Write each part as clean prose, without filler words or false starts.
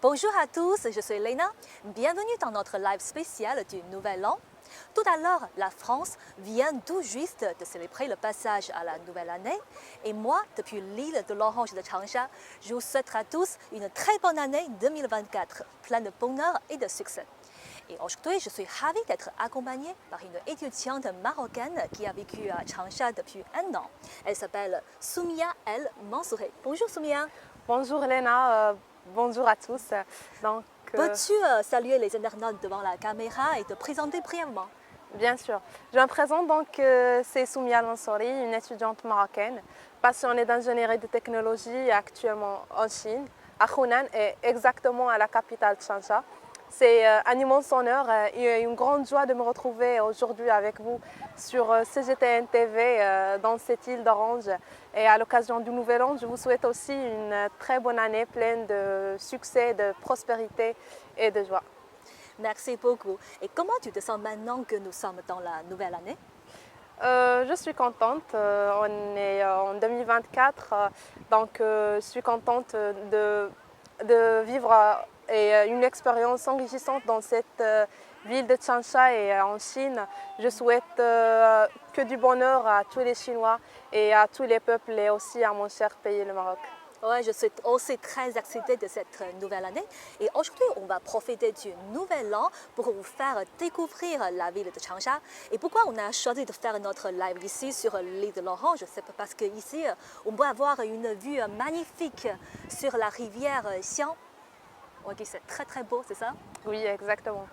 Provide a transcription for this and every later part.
Bonjour à tous, je suis Elena. Bienvenue dans notre live spécial du Nouvel An. Tout à l'heure, la France vient tout juste de célébrer le passage à la nouvelle année. Et moi, depuis l'île de l'Orange de Changsha, je vous souhaite à tous une très bonne année 2024, pleine de bonheur et de succès. Et aujourd'hui, je suis ravie d'être accompagnée par une étudiante marocaine qui a vécu à Changsha depuis 1 an. Elle s'appelle Soumia El Mansouré. Bonjour Soumia. Bonjour Léna, bonjour à tous. Donc, Peux-tu saluer les internautes devant la caméra et te présenter brièvement? bien sûr, je me présente c'est Soumia El Mansouri, une étudiante marocaine passionnée d'ingénierie de technologie actuellement en Chine, à Hunan et exactement à la capitale Changsha. C'est un immense honneur et une grande joie de me retrouver aujourd'hui avec vous sur CGTN TV dans cette île d'Orange. Et à l'occasion du Nouvel An, je vous souhaite aussi une très bonne année pleine de succès, de prospérité et de joie. Merci beaucoup. Et comment tu te sens maintenant que nous sommes dans la nouvelle année? Je suis contente, on est en 2024, je suis contente de vivre une expérience enrichissante dans cette ville de Changsha et en Chine. Je souhaite que du bonheur à tous les Chinois et à tous les peuples et aussi à mon cher pays, le Maroc. Ouais, je suis aussi très excitée de cette nouvelle année. Et aujourd'hui, on va profiter du nouvel an pour vous faire découvrir la ville de Changsha. Et pourquoi on a choisi de faire notre live ici sur l'île de l'Orange? C'est parce qu'ici, on peut avoir une vue magnifique sur la rivière Xiang. Ok, c'est très très beau, c'est ça? Oui, exactement.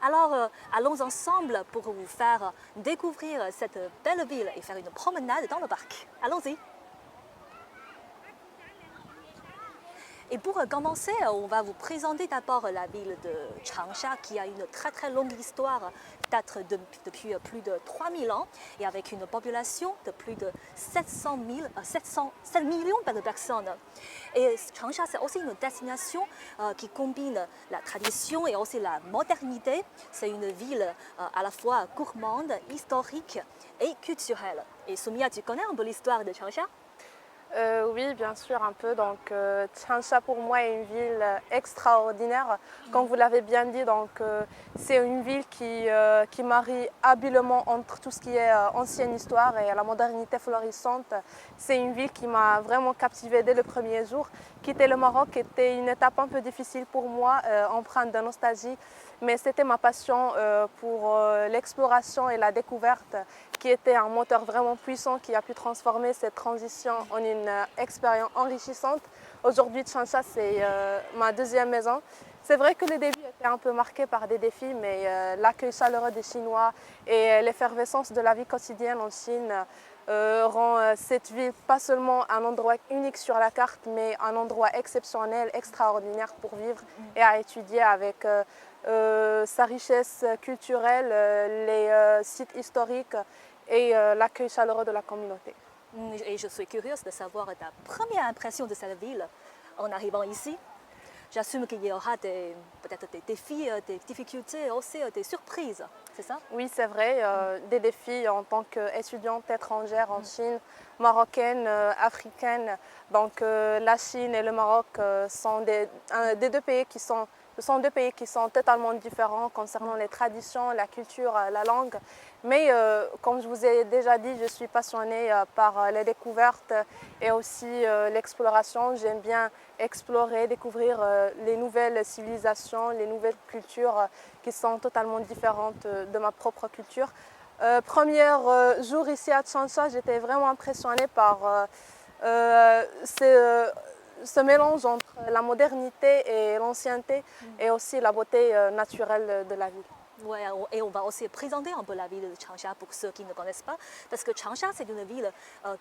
Alors, allons ensemble pour vous faire découvrir cette belle ville et faire une promenade dans le parc. Allons-y! Et pour commencer, on va vous présenter d'abord la ville de Changsha qui a une très très longue histoire, date depuis plus de 3000 ans et avec une population de plus de 700 7 millions de personnes. Et Changsha, c'est aussi une destination qui combine la tradition et aussi la modernité. C'est une ville à la fois gourmande, historique et culturelle. Et Soumia, tu connais un peu l'histoire de Changsha? Oui, bien sûr, un peu. Changsha pour moi est une ville extraordinaire. Comme vous l'avez bien dit, c'est une ville qui marie habilement entre tout ce qui est ancienne histoire et la modernité florissante. C'est une ville qui m'a vraiment captivée dès le premier jour. Quitter le Maroc était une étape un peu difficile pour moi, empreinte de nostalgie, mais c'était ma passion pour l'exploration et la découverte qui était un moteur vraiment puissant qui a pu transformer cette transition en une expérience enrichissante. Aujourd'hui, Changsha, c'est ma deuxième maison. C'est vrai que le début était un peu marqué par des défis, mais l'accueil chaleureux des Chinois et l'effervescence de la vie quotidienne en Chine rend cette ville pas seulement un endroit unique sur la carte, mais un endroit exceptionnel, extraordinaire pour vivre et à étudier avec sa richesse culturelle, les sites historiques et l'accueil chaleureux de la communauté. Et je suis curieuse de savoir ta première impression de cette ville en arrivant ici. J'assume qu'il y aura peut-être des défis, des difficultés, aussi des surprises, c'est ça? Oui, c'est vrai, des défis en tant qu'étudiante étrangère en Chine, marocaine, africaine. La Chine et le Maroc sont des deux pays ce sont deux pays qui sont totalement différents concernant les traditions, la culture, la langue. Mais comme je vous ai déjà dit, je suis passionnée par les découvertes et aussi l'exploration. J'aime bien explorer, découvrir les nouvelles civilisations, les nouvelles cultures qui sont totalement différentes de ma propre culture. Premier jour ici à Changsha, j'étais vraiment impressionnée par ce mélange entre la modernité et l'ancienneté et aussi la beauté naturelle de la ville. Ouais, et on va aussi présenter un peu la ville de Changsha pour ceux qui ne connaissent pas, parce que Changsha, c'est une ville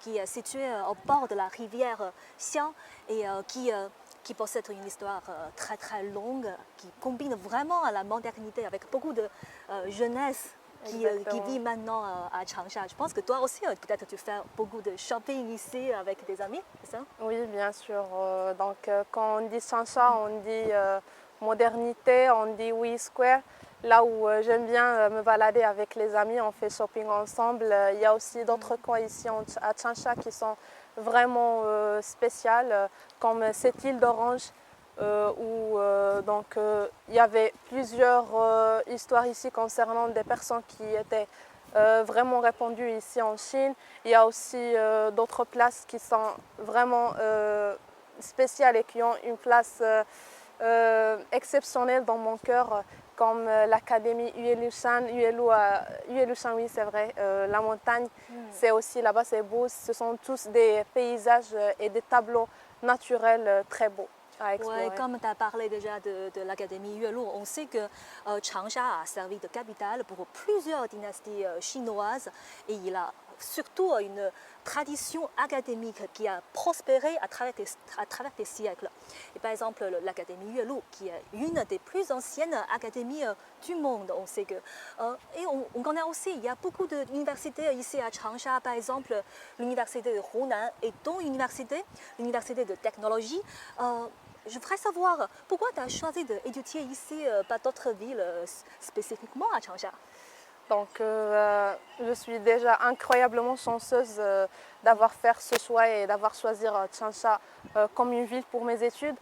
qui est située au bord de la rivière Xiang et qui possède une histoire très très longue, qui combine vraiment à la modernité avec beaucoup de jeunesse qui vit maintenant à Changsha. Je pense que toi aussi, peut-être tu fais beaucoup de shopping ici avec des amis, c'est ça? Oui, bien sûr. Quand on dit Changsha, on dit modernité, on dit Oui Square. Là où j'aime bien me balader avec les amis, on fait shopping ensemble. Il y a aussi d'autres coins ici à Changsha qui sont vraiment spéciales, comme cette île d'Orange il y avait plusieurs histoires ici concernant des personnes qui étaient vraiment répandues ici en Chine. Il y a aussi d'autres places qui sont vraiment spéciales et qui ont une place exceptionnelle dans mon cœur, comme l'académie Yuelushan, oui c'est vrai, la montagne, c'est aussi là-bas, c'est beau. Ce sont tous des paysages et des tableaux naturels très beaux à explorer. Ouais, comme tu as parlé déjà de l'Académie Yuelu, on sait que Changsha a servi de capitale pour plusieurs dynasties chinoises et il a surtout une tradition académique qui a prospéré à travers des siècles. Et par exemple, l'Académie Yuelu, qui est une des plus anciennes académies du monde, on sait que. Et on connaît aussi, il y a beaucoup d'universités ici à Changsha, par exemple l'université de Hunan et dont l'université de technologie. Je voudrais savoir pourquoi tu as choisi d'étudier ici, pas d'autres villes, spécifiquement à Changsha. Donc, je suis déjà incroyablement chanceuse d'avoir fait ce choix et d'avoir choisi Changsha comme une ville pour mes études.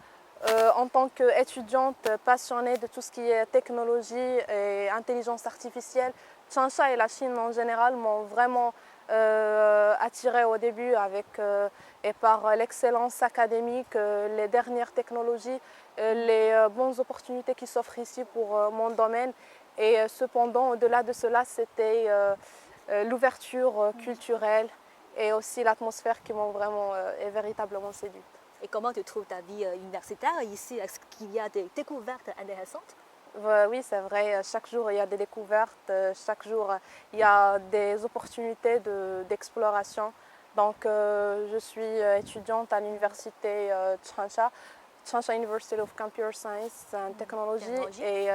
En tant qu'étudiante passionnée de tout ce qui est technologie et intelligence artificielle, Changsha et la Chine en général m'ont vraiment attirée au début et par l'excellence académique, les dernières technologies, les bonnes opportunités qui s'offrent ici pour mon domaine. Et cependant, au-delà de cela, c'était l'ouverture culturelle et aussi l'atmosphère qui m'ont vraiment et véritablement séduite. Et comment tu trouves ta vie universitaire ici? Est-ce qu'il y a des découvertes intéressantes? Oui, c'est vrai. Chaque jour, il y a des découvertes. Chaque jour, il y a des opportunités d'exploration. Donc, je suis étudiante à l'université Changsha, Changsha University of Computer Science and Technology. Et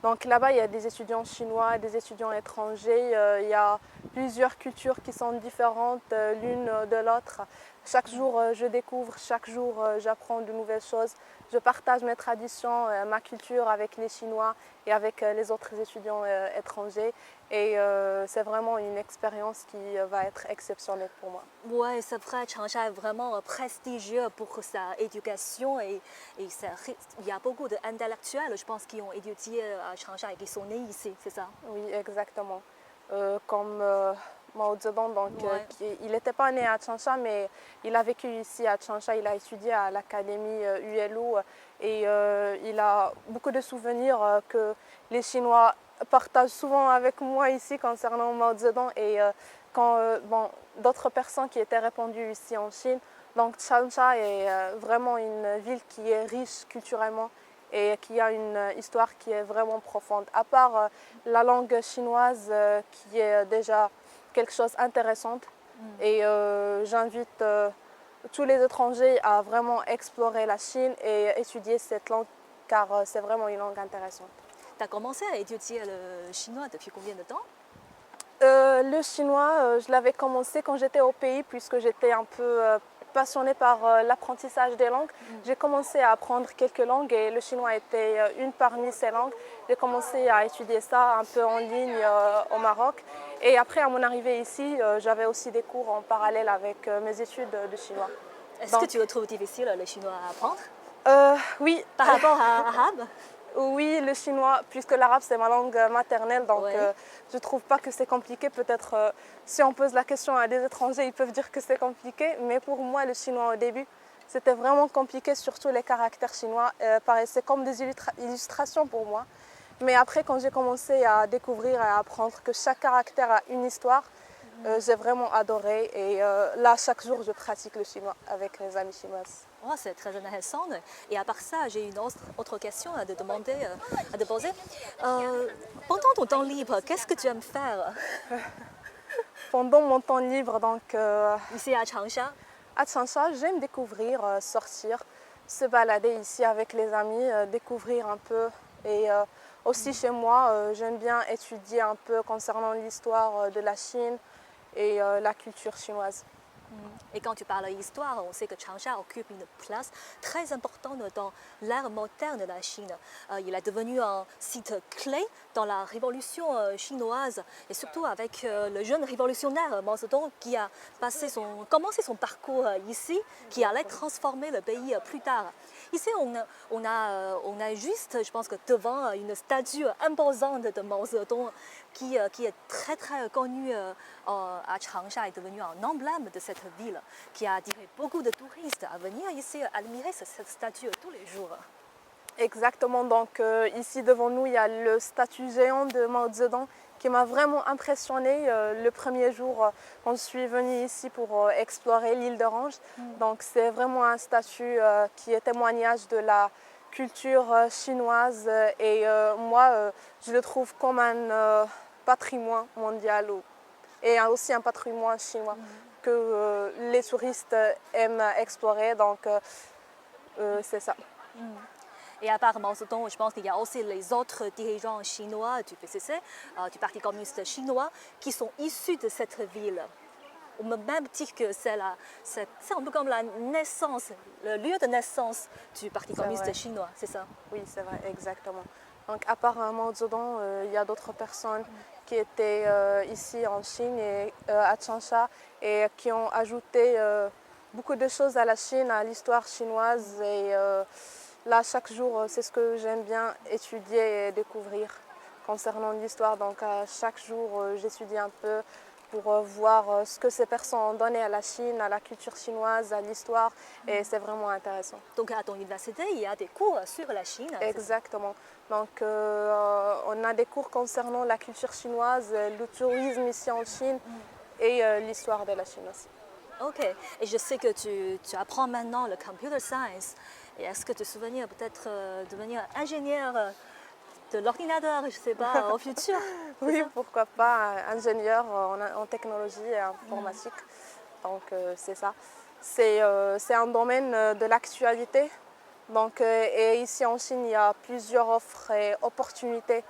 donc là-bas, il y a des étudiants chinois, des étudiants étrangers. Il y a plusieurs cultures qui sont différentes l'une de l'autre. Chaque jour, je découvre, chaque jour, j'apprends de nouvelles choses. Je partage mes traditions, ma culture avec les Chinois et avec les autres étudiants étrangers. Et c'est vraiment une expérience qui va être exceptionnelle pour moi. Oui, c'est vrai, Changsha est vraiment prestigieux pour sa éducation et il y a beaucoup d'intellectuels, je pense, qui ont étudié à Changsha et qui sont nés ici, c'est ça? Oui, exactement. Comme Mao Zedong, donc, il n'était pas né à Changsha, mais il a vécu ici à Changsha, il a étudié à l'académie ULU et il a beaucoup de souvenirs que les Chinois partagent souvent avec moi ici concernant Mao Zedong et d'autres personnes qui étaient répandues ici en Chine. Donc Changsha est vraiment une ville qui est riche culturellement et qui a une histoire qui est vraiment profonde. À part la langue chinoise qui est déjà quelque chose d'intéressant. Et j'invite tous les étrangers à vraiment explorer la Chine et étudier cette langue car c'est vraiment une langue intéressante. Tu as commencé à étudier le chinois depuis combien de temps? Le chinois, je l'avais commencé quand j'étais au pays puisque j'étais un peu passionnée par l'apprentissage des langues. J'ai commencé à apprendre quelques langues et le chinois était une parmi ces langues. J'ai commencé à étudier ça un peu en ligne au Maroc. Et après, à mon arrivée ici, j'avais aussi des cours en parallèle avec mes études de chinois. Est-ce que tu le trouves difficile, le chinois, à apprendre? Oui. Par rapport à arabe? Oui, le chinois, puisque l'arabe c'est ma langue maternelle, donc je ne trouve pas que c'est compliqué. Peut-être si on pose la question à des étrangers, ils peuvent dire que c'est compliqué, mais pour moi le chinois au début, c'était vraiment compliqué, surtout les caractères chinois paraissaient comme des illustrations pour moi. Mais après, quand j'ai commencé à découvrir et à apprendre que chaque caractère a une histoire, j'ai vraiment adoré et là, chaque jour, je pratique le chinois avec mes amis chinoises. Oh, c'est très intéressant. Et à part ça, j'ai une autre question à te poser. Pendant ton temps libre, qu'est-ce que tu aimes faire? Pendant mon temps libre, donc ici à Changsha? À Changsha, j'aime découvrir, sortir, se balader ici avec les amis, découvrir un peu. Et aussi chez moi, j'aime bien étudier un peu concernant l'histoire de la Chine et la culture chinoise. Et quand tu parles d'histoire, on sait que Changsha occupe une place très importante dans l'ère moderne de la Chine. Il est devenu un site clé dans la révolution chinoise et surtout avec le jeune révolutionnaire Mao Zedong qui a commencé son parcours ici, qui allait transformer le pays plus tard. Ici, on a juste, je pense que devant une statue imposante de Mao Zedong qui est très très connue à Changsha, est devenu un emblème de cette ville qui a attiré beaucoup de touristes à venir ici admirer cette statue tous les jours. Exactement, donc ici devant nous, il y a le statue géant de Mao Zedong qui m'a vraiment impressionnée le premier jour quand je suis venue ici pour explorer l'île d'Orange. Donc c'est vraiment un statut qui est témoignage de la culture chinoise et moi je le trouve comme un patrimoine mondial et aussi un patrimoine chinois que les touristes aiment explorer, donc c'est ça. Et à part Mao Zedong, je pense qu'il y a aussi les autres dirigeants chinois du PCC, du Parti communiste chinois, qui sont issus de cette ville. On peut même dire que c'est un peu comme la naissance, le lieu de naissance du Parti communiste chinois, c'est ça? Oui, c'est vrai, exactement. Donc à part Mao Zedong, il y a d'autres personnes qui étaient ici en Chine et à Changsha et qui ont ajouté beaucoup de choses à la Chine, à l'histoire chinoise. Et là, chaque jour, c'est ce que j'aime bien étudier et découvrir concernant l'histoire. Donc chaque jour, j'étudie un peu pour voir ce que ces personnes ont donné à la Chine, à la culture chinoise, à l'histoire, et c'est vraiment intéressant. Donc à ton université, il y a des cours sur la Chine? Exactement. Donc on a des cours concernant la culture chinoise, le tourisme ici en Chine et l'histoire de la Chine aussi. Ok, et je sais que tu apprends maintenant le computer science. Et est-ce que tu te souviens peut-être devenir ingénieur de l'ordinateur, je ne sais pas, au futur? Oui, pourquoi pas, ingénieur en technologie et informatique. Donc c'est ça. C'est un domaine de l'actualité. Donc, et ici en Chine, il y a plusieurs offres et opportunités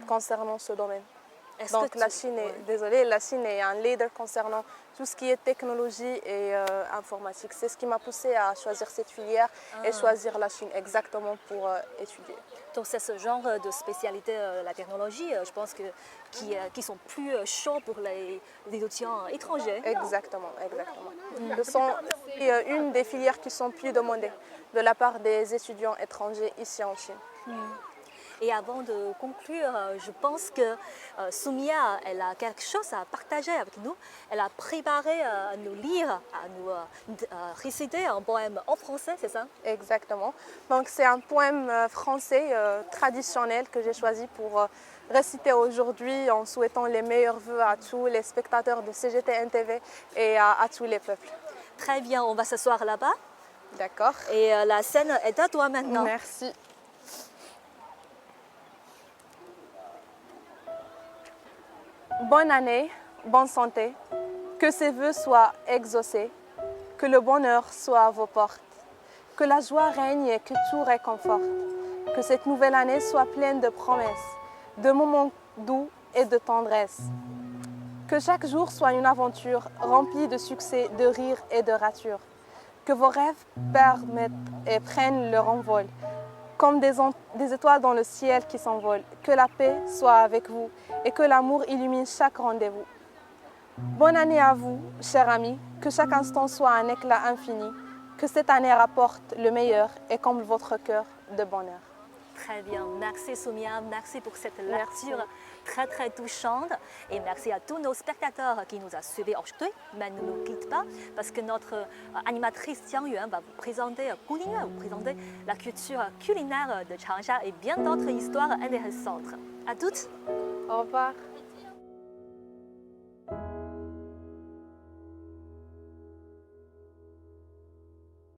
concernant ce domaine. Donc la Chine est un leader concernant tout ce qui est technologie et informatique. C'est ce qui m'a poussée à choisir cette filière et choisir la Chine exactement pour étudier. Donc c'est ce genre de spécialité, la technologie, je pense qui sont plus chauds pour les étudiants étrangers. Exactement, exactement. C'est une des filières qui sont plus demandées de la part des étudiants étrangers ici en Chine. Et avant de conclure, je pense que Soumia, elle a quelque chose à partager avec nous. Elle a préparé à nous lire, à nous réciter un poème en français, c'est ça? Exactement. Donc c'est un poème français traditionnel que j'ai choisi pour réciter aujourd'hui en souhaitant les meilleurs vœux à tous les spectateurs de CGTN-TV et à tous les peuples. Très bien, on va s'asseoir là-bas. D'accord. Et la scène est à toi maintenant. Merci. Bonne année, bonne santé, que ces vœux soient exaucés, que le bonheur soit à vos portes, que la joie règne et que tout réconforte, que cette nouvelle année soit pleine de promesses, de moments doux et de tendresse, que chaque jour soit une aventure remplie de succès, de rires et de ratures, que vos rêves permettent et prennent leur envol, comme des étoiles dans le ciel qui s'envolent, que la paix soit avec vous et que l'amour illumine chaque rendez-vous. Bonne année à vous, chers amis, que chaque instant soit un éclat infini, que cette année rapporte le meilleur et comble votre cœur de bonheur. Très bien, merci Soumia, merci pour cette lecture très très touchante et merci à tous nos spectateurs qui nous ont suivis aujourd'hui. Mais ne nous quitte pas parce que notre animatrice Jiang Yuan va vous présenter la culture culinaire de Changsha et bien d'autres histoires intéressantes. À toutes. Au revoir.